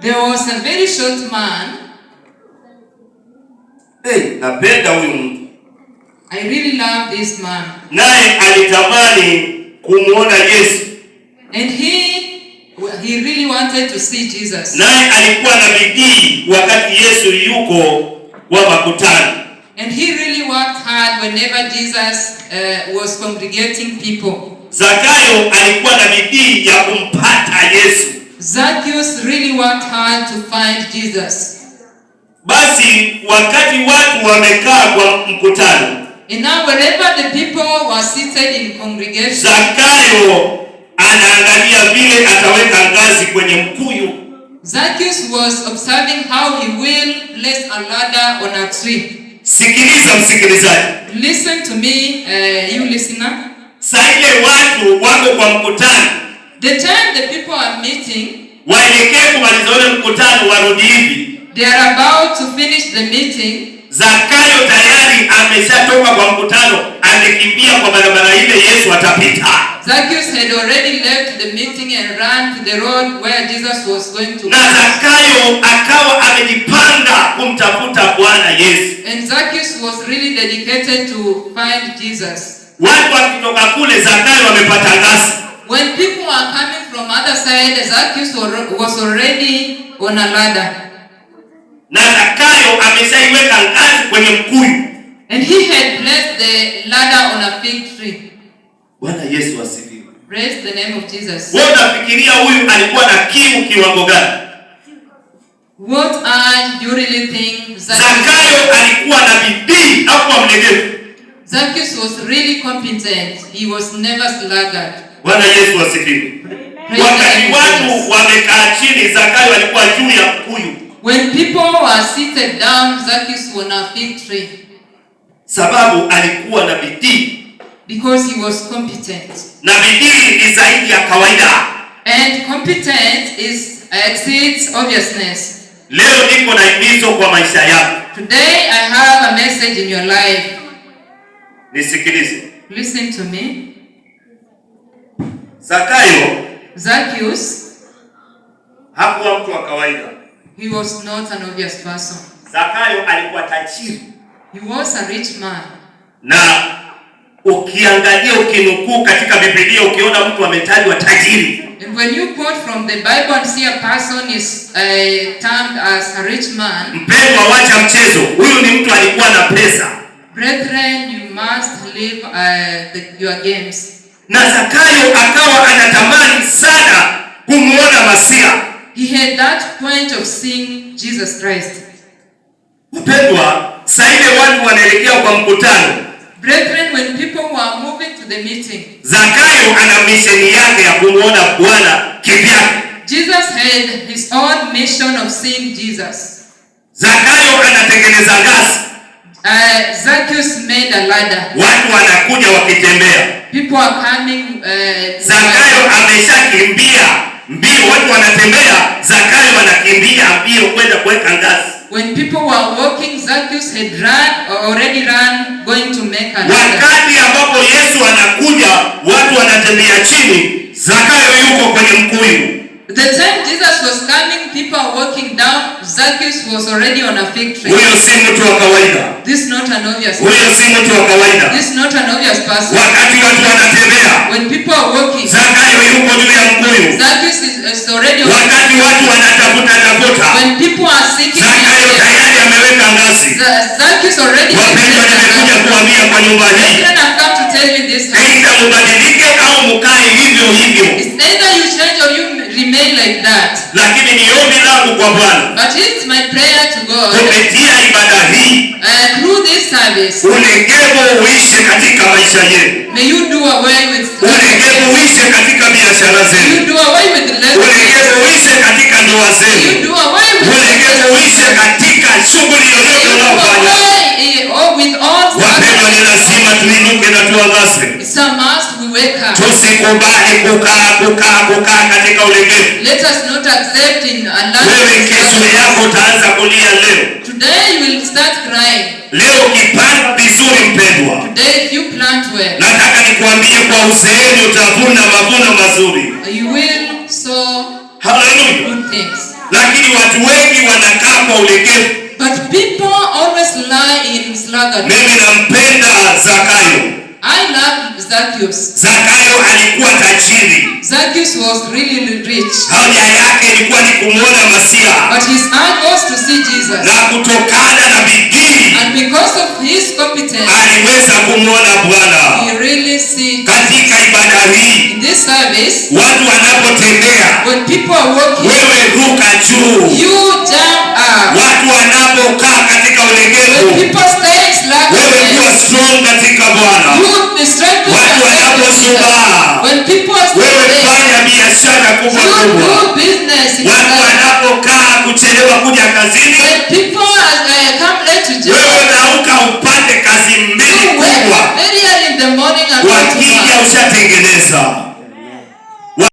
There was a very short man. Napenda huyu mtu. I really love this man. Naye alitamani kumuona Yesu. And he really wanted to see Jesus. Naye alikuwa na bidii wakati Yesu yuko kwa makutano. And he really worked hard whenever Jesus was congregating people. Zakayo alikuwa na bidii ya kumpata Yesu. Zacchaeus really worked hard to find Jesus. Basi wakati watu wamekaa kwa mkutano, and now wherever the people were seated in congregation, Zakayo anaangalia vile ataweka ngazi kwenye mkuyu. Zacchaeus was observing how he will place a ladder on a tree. Sikiliza msikilizaji. Listen to me, you listener. Saa ile watu wako kwa mkutano, the time the people are meeting, waelekee kumaliza ule mkutano warudi hivi, they are about to finish the meeting. Zakayo tayari ameshatoka kwa mkutano, amekimbia kwa barabara ile Yesu atapita. Zacchaeus had already left the meeting and ran to the road where Jesus was going to. Na Zakayo akawa amejipanga kumtafuta Bwana Yesu. And Zacchaeus was really dedicated to find Jesus. Watu wakitoka kule, Zakayo amepata ngazi. When people were coming from other side, Zacchaeus was already on a ladder. Na Zakayo ameshaiweka ngazi kwenye mkuyu. And he had placed the ladder on a fig tree. Bwana Yesu asifiwe. Praise the name of Jesus. Wewe unafikiria huyu alikuwa na kiu kiwango gani? What are you really think Zakayo alikuwa na bidii, hakuwa mlegevu. Zacchaeus was really competent. He was never sluggard. Bwana Yesu asifiwe. Wakati watu wamekaa chini, Zakayo alikuwa juu ya mkuyu. When people were seated down, Zacchaeus was on a fig tree. Sababu alikuwa na bidii. Because he was competent. Na bidii ni zaidi ya kawaida. And competence exceeds obviousness. Leo niko na himizo kwa maisha yako. Today I have a message in your life. Nisikilize. Listen to me. Zacchaeus hakuwa mtu wa kawaida. He was not an obvious person. Zakayo alikuwa tajiri. He was a rich man. Na ukiangalia ukinukuu katika Biblia ukiona mtu ametajwa tajiri. And when you quote from the Bible and see a person is termed as a rich man. Mpendwa, wacha mchezo. Huyu ni mtu alikuwa na pesa. Brethren, you must live your games. Na Zakayo akawa anatamani sana kumuona Masia. He had that point of seeing Jesus Christ. Mpendwa, saa ile watu wanaelekea kwa mkutano. Brethren, when people were moving to the meeting, Zakayo ana misheni yake ya kumuona Bwana kivyake. Jesus had his own mission of seeing Jesus. Zakayo anatengeneza ngazi. Zacchaeus made a ladder. Watu wanakuja wakitembea. People are coming. Zakayo ameshakimbia mbio, watu wanatembea, Zakayo anakimbia mbio kwenda kuweka ngazi. When people were walking, Zacchaeus had already run, going to make a ladder. Wakati ambapo Yesu anakuja, watu wanatembea chini, Zakayo yuko kwenye mkuyu. The time Jesus was coming, people are walking down, Zacchaeus was already on a fig tree. Huyo si mtu wa kawaida. This is not an obvious person. Huyo si mtu wa kawaida. This is not an obvious person. Wakati watu wanatembea, when people are walking, Zakayo yuko juu ya mkuyu. Zacchaeus is already on a fig tree. Wakati watu wanatafuta, when people are seeking, Zakayo tayari ameweka ngazi. Zacchaeus already. Wapendwa, nimekuja kuambia kwa nyumba hii, I've come to tell you this. aidha mubadilike au mukae hivyo hivyo. It's either you change or you remain like that. Lakini ni ombi langu kwa Bwana, But it's my prayer to God, kupitia ibada hii, through this service, ulegevu uishe katika maisha yenu. may you do away with Ulegevu uishe katika biashara zenu. you do away with the Ulegevu uishe katika ndoa you zenu. do away with Ulegevu uishe katika shughuli yoyote you do unayofanya. away with all Wapendwa, ni lazima tuinuke na tuangaze. it's a must we wake up. Tusikubali kukaa katika ulegevu. Let us not accept in Wewe kesho yako utaanza kulia leo. today you will start crying. Leo ukipanda vizuri mpendwa, Today if you plant well, nataka nikuambie kwa uzeeni utavuna mavuno mazuri. you will sow Haleluya. good things. lakini watu wengi wanakaa kwa ulegevu. But people always lie in sluggardness. Mimi nampenda Zakayo. I love Zacchaeus. Zakayo alikuwa tajiri. Zacchaeus was really rich. Haja yake ilikuwa ni kumuona Masia. But his eye was to see Jesus. Na kutokana na bidii, and because of his competence, aliweza kumuona Bwana. He really see. Katika ibada hii, in this service, watu wanapotembea, when people are walking, wewe ruka juu. You jump up. Watu wanapokaa katika ulegevu, when people stay slack, wewe kuwa strong katika Bwana. Watu wanaposubaa, when people are wewe fanya biashara kubwa kubwa. Watu wanapokaa kuchelewa kuja kazini, when people come late to church, wewe rauka upate kazi mbili kubwa. very early in the morning and wakija ushatengeneza.